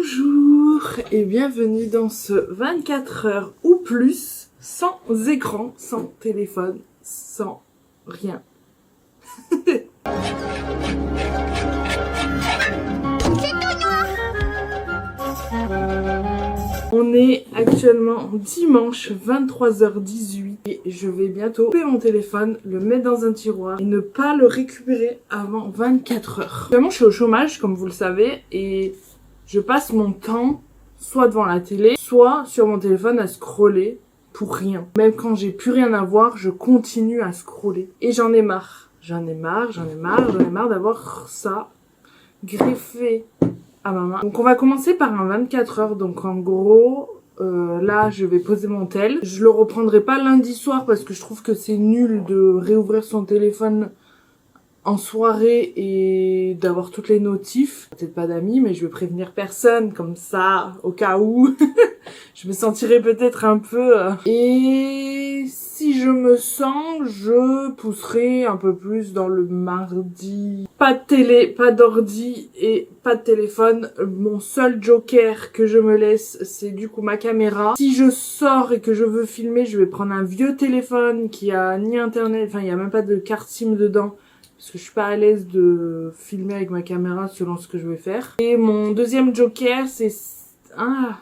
Bonjour et bienvenue dans ce 24 heures ou plus sans écran, sans téléphone, sans rien. On est actuellement dimanche 23h18 et je vais bientôt couper mon téléphone, le mettre dans un tiroir et ne pas le récupérer avant 24 heures. Actuellement je suis au chômage comme vous le savez et je passe mon temps soit devant la télé, soit sur mon téléphone à scroller pour rien. Même quand j'ai plus rien à voir, je continue à scroller et j'en ai marre. J'en ai marre d'avoir ça greffé à ma main. Donc on va commencer par un 24 heures. Donc en gros, là je vais poser mon tel. Je le reprendrai pas lundi soir parce que je trouve que c'est nul de réouvrir son téléphone en soirée et d'avoir toutes les notifs. Peut-être pas d'amis, mais je vais prévenir personne comme ça, au cas où. Je me sentirai peut-être un peu... Et si je me sens, je pousserai un peu plus dans le mardi. Pas de télé, pas d'ordi et pas de téléphone. Mon seul joker que je me laisse, c'est du coup ma caméra. Si je sors et que je veux filmer, je vais prendre un vieux téléphone qui a ni internet, enfin il y a même pas de carte SIM dedans. Parce que je suis pas à l'aise de filmer avec ma caméra selon ce que je vais faire. Et mon deuxième joker, c'est... Ah,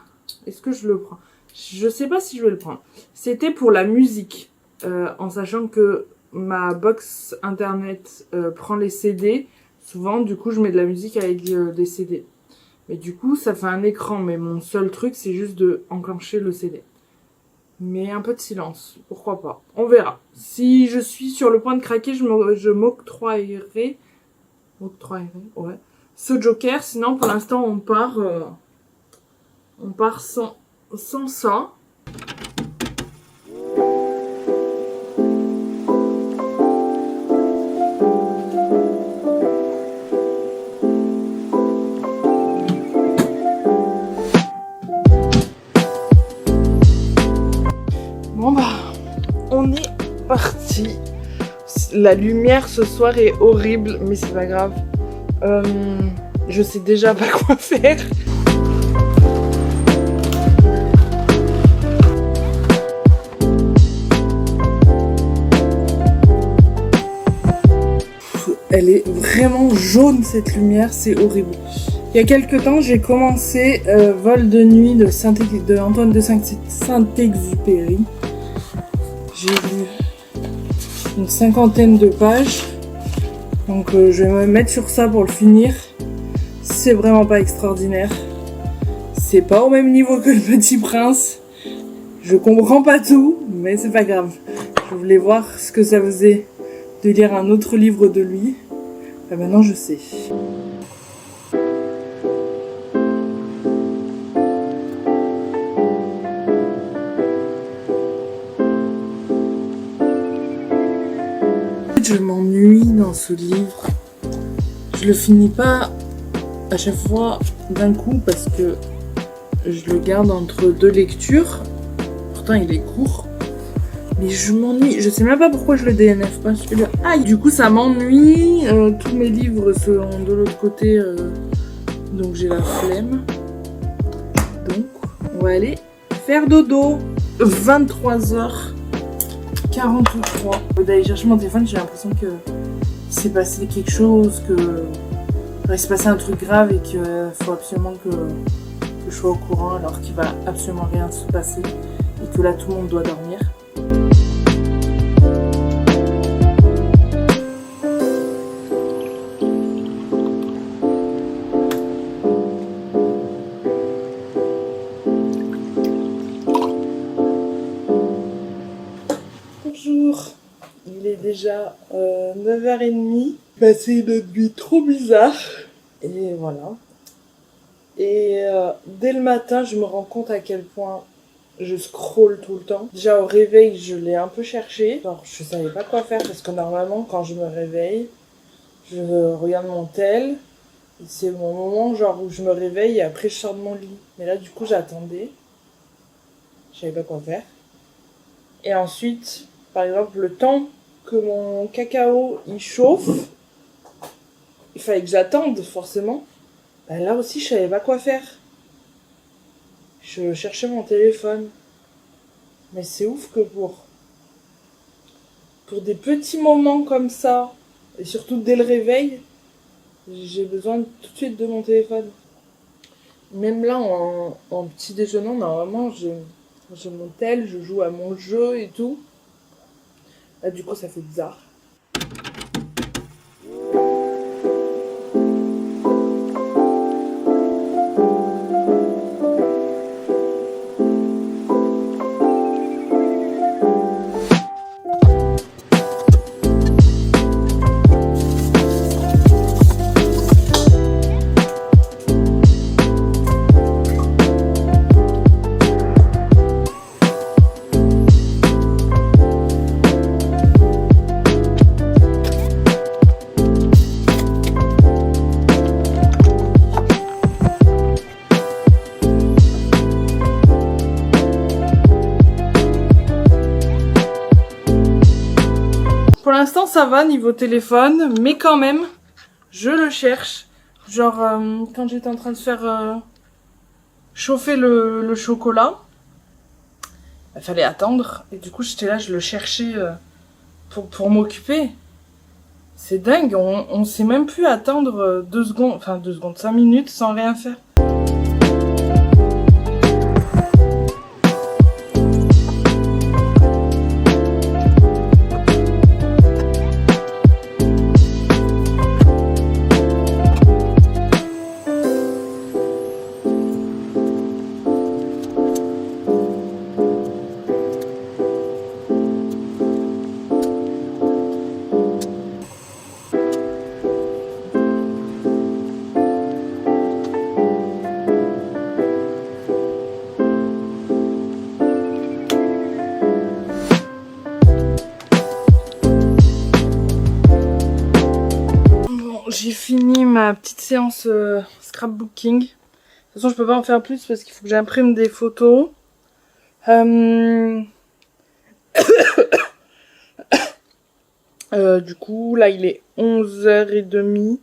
est-ce que je le prends? Je sais pas si je vais le prendre. C'était pour la musique. En sachant que ma box internet prend les CD. Souvent, du coup, je mets de la musique avec des CD. Mais du coup, ça fait un écran. Mais mon seul truc, c'est juste de enclencher le CD. Mais un peu de silence, pourquoi pas. On verra. Si je suis sur le point de craquer, je m'octroierai ouais, ce joker. Sinon, pour l'instant, on part sans ça. Bon bah, on est parti. La lumière ce soir est horrible, mais c'est pas grave. Je sais déjà pas quoi faire. Elle est vraiment jaune cette lumière, c'est horrible. Il y a quelques temps, j'ai commencé Vol de nuit de Antoine de Saint-Exupéry. J'ai lu une 50aine de pages. Donc je vais me mettre sur ça pour le finir. C'est vraiment pas extraordinaire. C'est pas au même niveau que le Petit Prince. Je comprends pas tout, mais c'est pas grave. Je voulais voir ce que ça faisait de lire un autre livre de lui. Et maintenant je sais. Je m'ennuie dans ce livre. Je le finis pas à chaque fois d'un coup parce que je le garde entre deux lectures. Pourtant il est court. Mais je m'ennuie. Je sais même pas pourquoi je le DNF pas. Aïe, du coup ça m'ennuie. Tous mes livres sont de l'autre côté. Donc j'ai la flemme. Donc on va aller faire dodo. 23h43. D'aller chercher mon téléphone, j'ai l'impression que il s'est passé quelque chose, il s'est passé un truc grave et qu'il faut absolument que je sois au courant alors qu'il va absolument rien se passer et que là tout le monde doit dormir. Bonjour, il est déjà 9h30. Passé une nuit trop bizarre. Et voilà. Et dès le matin, je me rends compte à quel point je scrolle tout le temps. Déjà au réveil, je l'ai un peu cherché. Genre, je savais pas quoi faire parce que normalement, quand je me réveille, je regarde mon tel. C'est mon moment genre où je me réveille et après je sors de mon lit. Mais là, du coup, j'attendais. Je savais pas quoi faire. Et ensuite, par exemple, le temps que mon cacao il chauffe, il fallait que j'attende forcément. Ben là aussi, je savais pas quoi faire. Je cherchais mon téléphone. Mais c'est ouf que pour des petits moments comme ça, et surtout dès le réveil, j'ai besoin tout de suite de mon téléphone. Même là, en petit déjeunant, normalement, j'ai mon tel, je joue à mon jeu et tout. Là, du coup, ça fait bizarre. Pour l'instant, ça va niveau téléphone, mais quand même, je le cherche. Genre, quand j'étais en train de faire chauffer le chocolat, il fallait attendre. Et du coup, j'étais là, je le cherchais pour m'occuper. C'est dingue, on sait même plus attendre 2 secondes, enfin 2 secondes, 5 minutes sans rien faire. J'ai fini ma petite séance scrapbooking. De toute façon, je peux pas en faire plus parce qu'il faut que j'imprime des photos. Du coup, là, il est 11h30.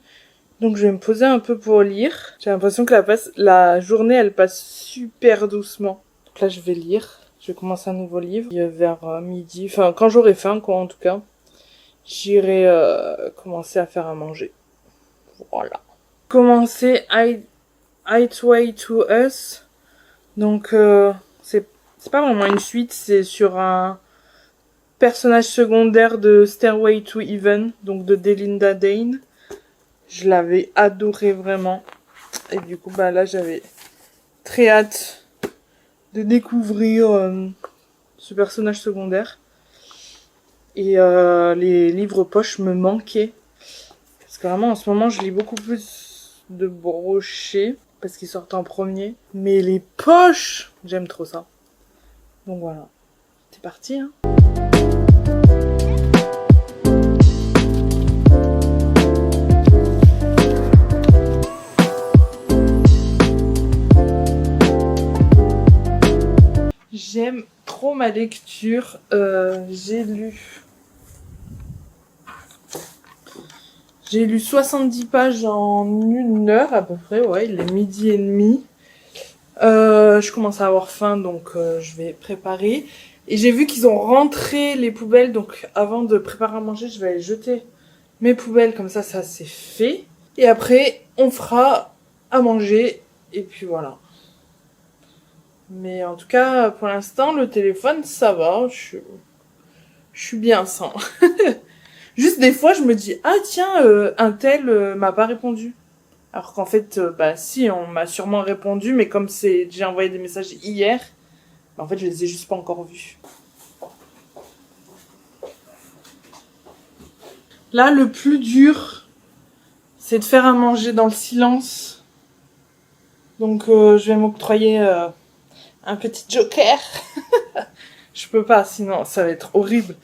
Donc, je vais me poser un peu pour lire. J'ai l'impression que la journée, elle passe super doucement. Donc là, je vais lire. Je vais commencer un nouveau livre. Vers midi. Enfin, quand j'aurai faim, quoi, en tout cas. J'irai commencer à faire à manger. Voilà. Commencer Highway to Us. Donc, c'est pas vraiment une suite. C'est sur un personnage secondaire de Stairway to Heaven. Donc, de Delinda Dane. Je l'avais adoré vraiment. Et du coup, bah là, j'avais très hâte de découvrir ce personnage secondaire. Et les livres poches me manquaient. Parce que vraiment, en ce moment, je lis beaucoup plus de brochets. Parce qu'ils sortent en premier. Mais les poches, j'aime trop ça. Donc voilà. C'est parti, hein. J'aime trop ma lecture. J'ai lu 70 pages en 1 heure à peu près. Ouais, il est 12h30. Je commence à avoir faim, donc je vais préparer. Et j'ai vu qu'ils ont rentré les poubelles, donc avant de préparer à manger, je vais aller jeter mes poubelles, comme ça c'est fait. Et après, on fera à manger, et puis voilà. Mais en tout cas, pour l'instant, le téléphone, ça va. Je suis bien sans. Juste des fois, je me dis, ah tiens, un tel m'a pas répondu. Alors qu'en fait, bah si, on m'a sûrement répondu, mais comme j'ai envoyé des messages hier, bah, en fait, je les ai juste pas encore vus. Là, le plus dur, c'est de faire à manger dans le silence. Donc, je vais m'octroyer un petit joker. Je peux pas, sinon ça va être horrible.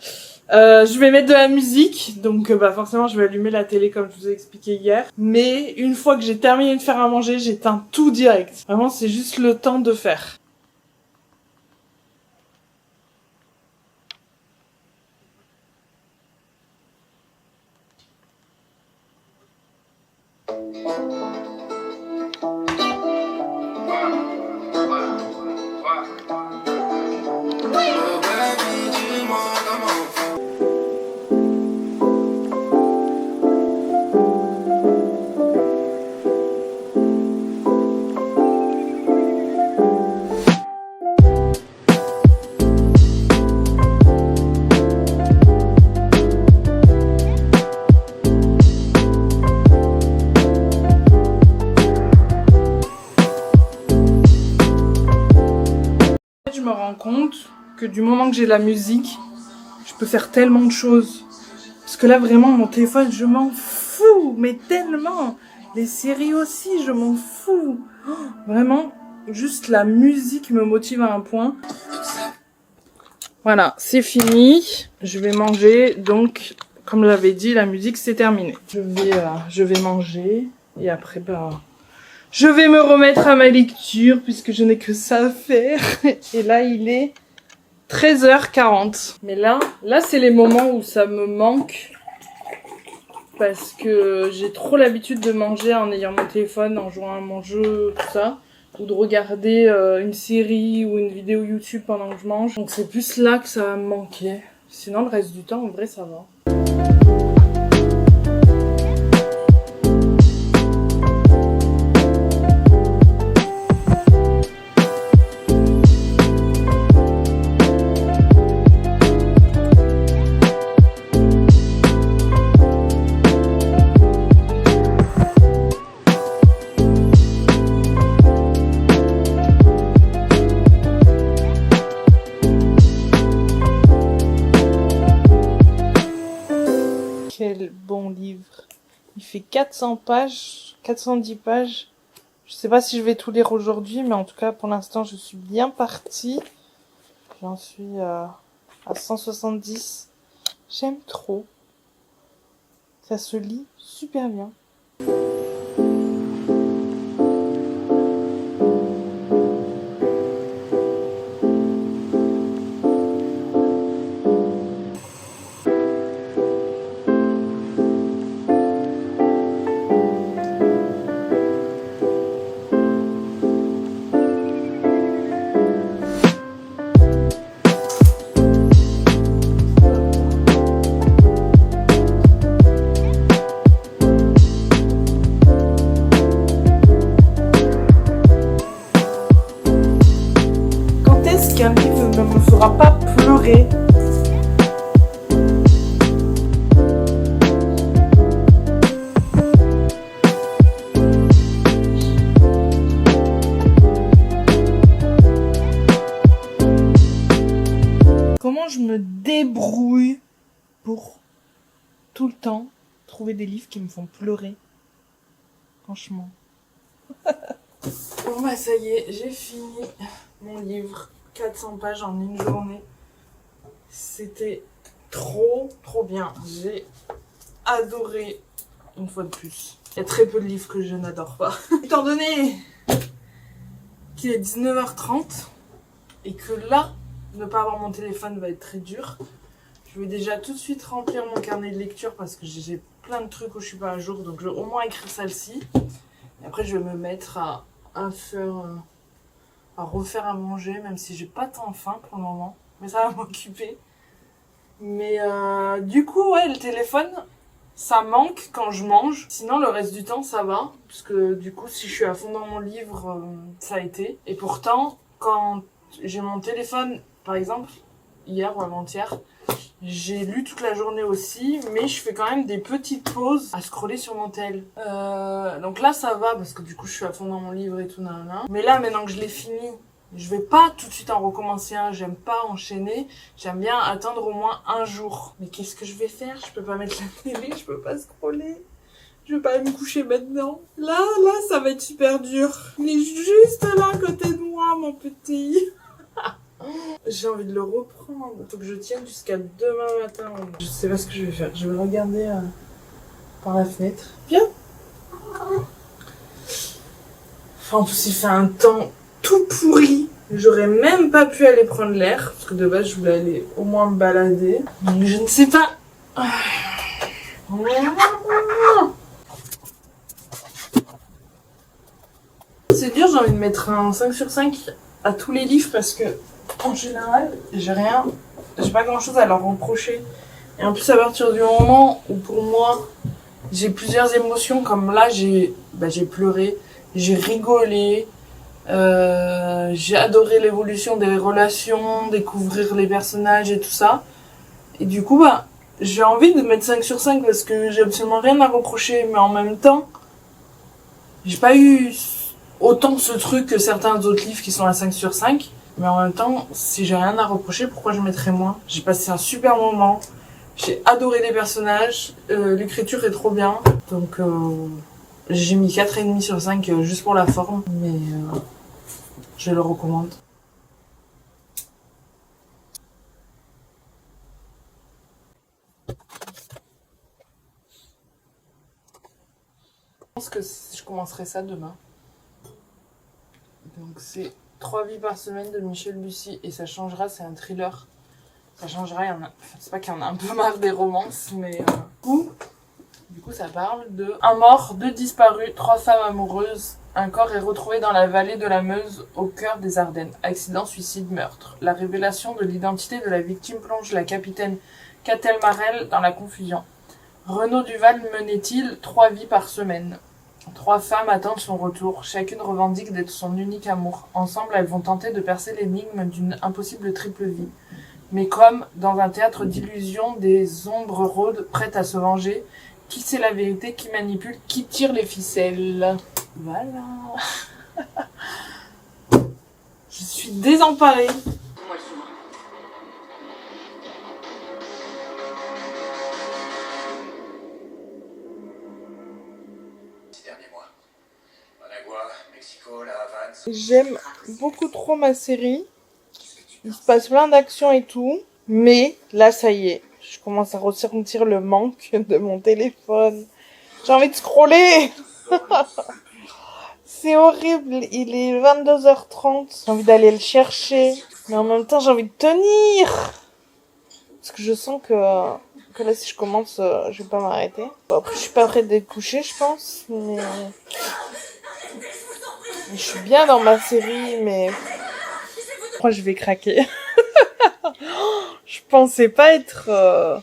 Je vais mettre de la musique, donc bah forcément je vais allumer la télé comme je vous ai expliqué hier. Mais une fois que j'ai terminé de faire à manger, j'éteins tout direct. Vraiment, c'est juste le temps de faire. je me rends compte que du moment que j'ai la musique, je peux faire tellement de choses. Parce que là, vraiment, mon téléphone, je m'en fous, mais tellement. Les séries aussi, je m'en fous. Oh, vraiment, juste la musique me motive à un point. Voilà, c'est fini. Je vais manger, donc, comme j'avais dit, la musique, c'est terminé. Je vais manger, et après, je vais me remettre à ma lecture, puisque je n'ai que ça à faire. Et là, il est 13h40. Mais là, c'est les moments où ça me manque. Parce que j'ai trop l'habitude de manger en ayant mon téléphone, en jouant à mon jeu, tout ça. Ou de regarder une série ou une vidéo YouTube pendant que je mange. Donc c'est plus là que ça va me manquer. Sinon, le reste du temps, en vrai, ça va. Quel bon livre. Il fait 400 pages, 410 pages. Je sais pas si je vais tout lire aujourd'hui, mais en tout cas, pour l'instant, je suis bien partie. J'en suis à 170. J'aime trop. Ça se lit super bien. Qu'un livre ne me fera pas pleurer. Comment je me débrouille pour tout le temps trouver des livres qui me font pleurer. Franchement. Bon bah ça y est, j'ai fini mon livre. 400 pages en une journée. C'était trop bien. J'ai adoré une fois de plus. Il y a très peu de livres que je n'adore pas. Étant donné qu'il est 19h30 et que là, ne pas avoir mon téléphone va être très dur, je vais déjà tout de suite remplir mon carnet de lecture parce que j'ai plein de trucs où je suis pas à jour. Donc je vais au moins écrire celle-ci. Et après je vais me mettre à refaire à manger, même si j'ai pas tant faim pour le moment, mais ça va m'occuper. Mais du coup, ouais, le téléphone, ça manque quand je mange. Sinon, le reste du temps, ça va, parce que du coup, si je suis à fond dans mon livre, ça a été. Et pourtant, quand j'ai mon téléphone, par exemple, hier ou avant-hier, j'ai lu toute la journée aussi, mais je fais quand même des petites pauses à scroller sur mon tel. Donc là, ça va, parce que du coup, je suis à fond dans mon livre et tout, nanana. Mais là, maintenant que je l'ai fini, je vais pas tout de suite en recommencer un. J'aime pas enchaîner. J'aime bien attendre au moins un jour. Mais qu'est-ce que je vais faire? Je peux pas mettre la télé, je peux pas scroller. Je vais pas aller me coucher maintenant. Là, ça va être super dur. Il est juste là à côté de moi, mon petit. J'ai envie de le reprendre. Faut que je tienne jusqu'à demain matin. Je sais pas ce que je vais faire. Je vais regarder par la fenêtre. Viens. Enfin, en plus, il fait un temps tout pourri. J'aurais même pas pu aller prendre l'air. Parce que de base, je voulais aller au moins me balader. Donc, je ne sais pas. C'est dur, j'ai envie de mettre un 5 sur 5 à tous les livres parce que en général, j'ai pas grand chose à leur reprocher. Et en plus, à partir du moment où pour moi, j'ai plusieurs émotions, comme là, j'ai pleuré, j'ai rigolé, j'ai adoré l'évolution des relations, découvrir les personnages et tout ça. Et du coup, j'ai envie de mettre 5 sur 5 parce que j'ai absolument rien à reprocher, mais en même temps, j'ai pas eu autant ce truc que certains autres livres qui sont à 5 sur 5. Mais en même temps, si j'ai rien à reprocher, pourquoi je mettrais moins? J'ai passé un super moment. J'ai adoré les personnages. L'écriture est trop bien. Donc, j'ai mis 4,5 sur 5 juste pour la forme. Mais je le recommande. Je pense que je commencerai ça demain. Donc c'est 3 vies par semaine de Michel Bussy et ça changera, c'est un thriller. Ça changera, c'est pas qu'il y en a un peu marre des romances, mais du coup ça parle de un mort, 2 disparus, 3 femmes amoureuses. Un corps est retrouvé dans la vallée de la Meuse, au cœur des Ardennes. Accident, suicide, meurtre. La révélation de l'identité de la victime plonge la capitaine Catel Marel dans la confusion. Renaud Duval menait-il 3 vies par semaine? 3 femmes attendent son retour, chacune revendique d'être son unique amour. Ensemble, elles vont tenter de percer l'énigme d'une impossible triple vie. Mais comme, dans un théâtre d'illusions, des ombres rôdent, prêtes à se venger, qui sait la vérité, qui manipule, qui tire les ficelles? Voilà. Je suis désemparée. J'aime beaucoup trop ma série. Il se passe plein d'actions et tout. Mais là, ça y est. Je commence à ressentir le manque de mon téléphone. J'ai envie de scroller. C'est horrible. Il est 22h30. J'ai envie d'aller le chercher. Mais en même temps, j'ai envie de tenir. Parce que je sens que là, si je commence, je vais pas m'arrêter. Bon, après, je suis pas prête d'être couchée, je pense. Mais je suis bien dans ma série, mais je crois que je vais craquer. Je pensais pas être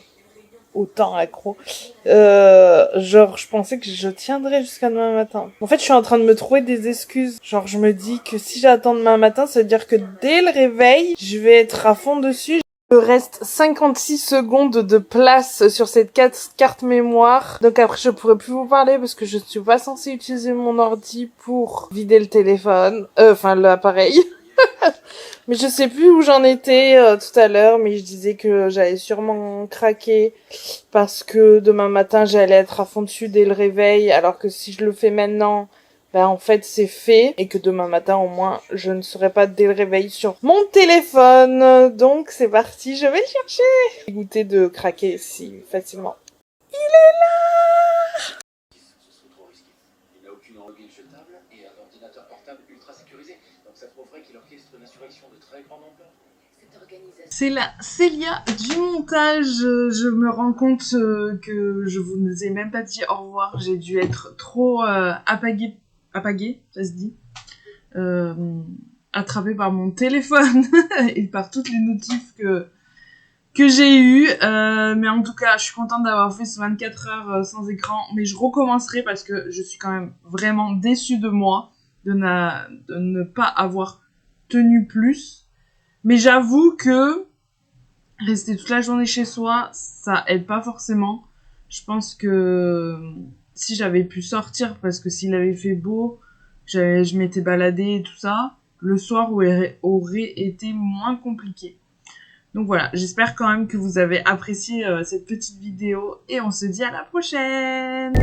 autant accro. Genre, je pensais que je tiendrais jusqu'à demain matin. En fait, je suis en train de me trouver des excuses. Genre, je me dis que si j'attends demain matin, ça veut dire que dès le réveil, je vais être à fond dessus. Il me reste 56 secondes de place sur cette carte mémoire. Donc après, je pourrai plus vous parler parce que je ne suis pas censée utiliser mon ordi pour vider le téléphone. Enfin, l'appareil. Mais je sais plus où j'en étais tout à l'heure, mais je disais que j'allais sûrement craquer parce que demain matin, j'allais être à fond dessus dès le réveil, alors que si je le fais maintenant, ben en fait c'est fait, et que demain matin au moins je ne serai pas dès le réveil sur mon téléphone. Donc c'est parti, je vais le chercher. J'ai goûté de craquer si facilement. Il est là! Il n'a aucune mobile jetable et un ordinateur portable ultra sécurisé. Donc ça prouverait qu'il orchestre une insurrection de très grande ampleur. C'est la Célia du montage. Je me rends compte que je vous ai même pas dit au revoir. J'ai dû être trop apagée, ça se dit, attrapée par mon téléphone et par toutes les notifs que j'ai eues. Mais en tout cas, je suis contente d'avoir fait ce 24 heures sans écran. Mais je recommencerai parce que je suis quand même vraiment déçue de moi de ne pas avoir tenu plus. Mais j'avoue que rester toute la journée chez soi, ça aide pas forcément. Je pense que si j'avais pu sortir, parce que s'il avait fait beau, je m'étais baladée et tout ça, le soir aurait été moins compliqué. Donc voilà, j'espère quand même que vous avez apprécié cette petite vidéo et on se dit à la prochaine!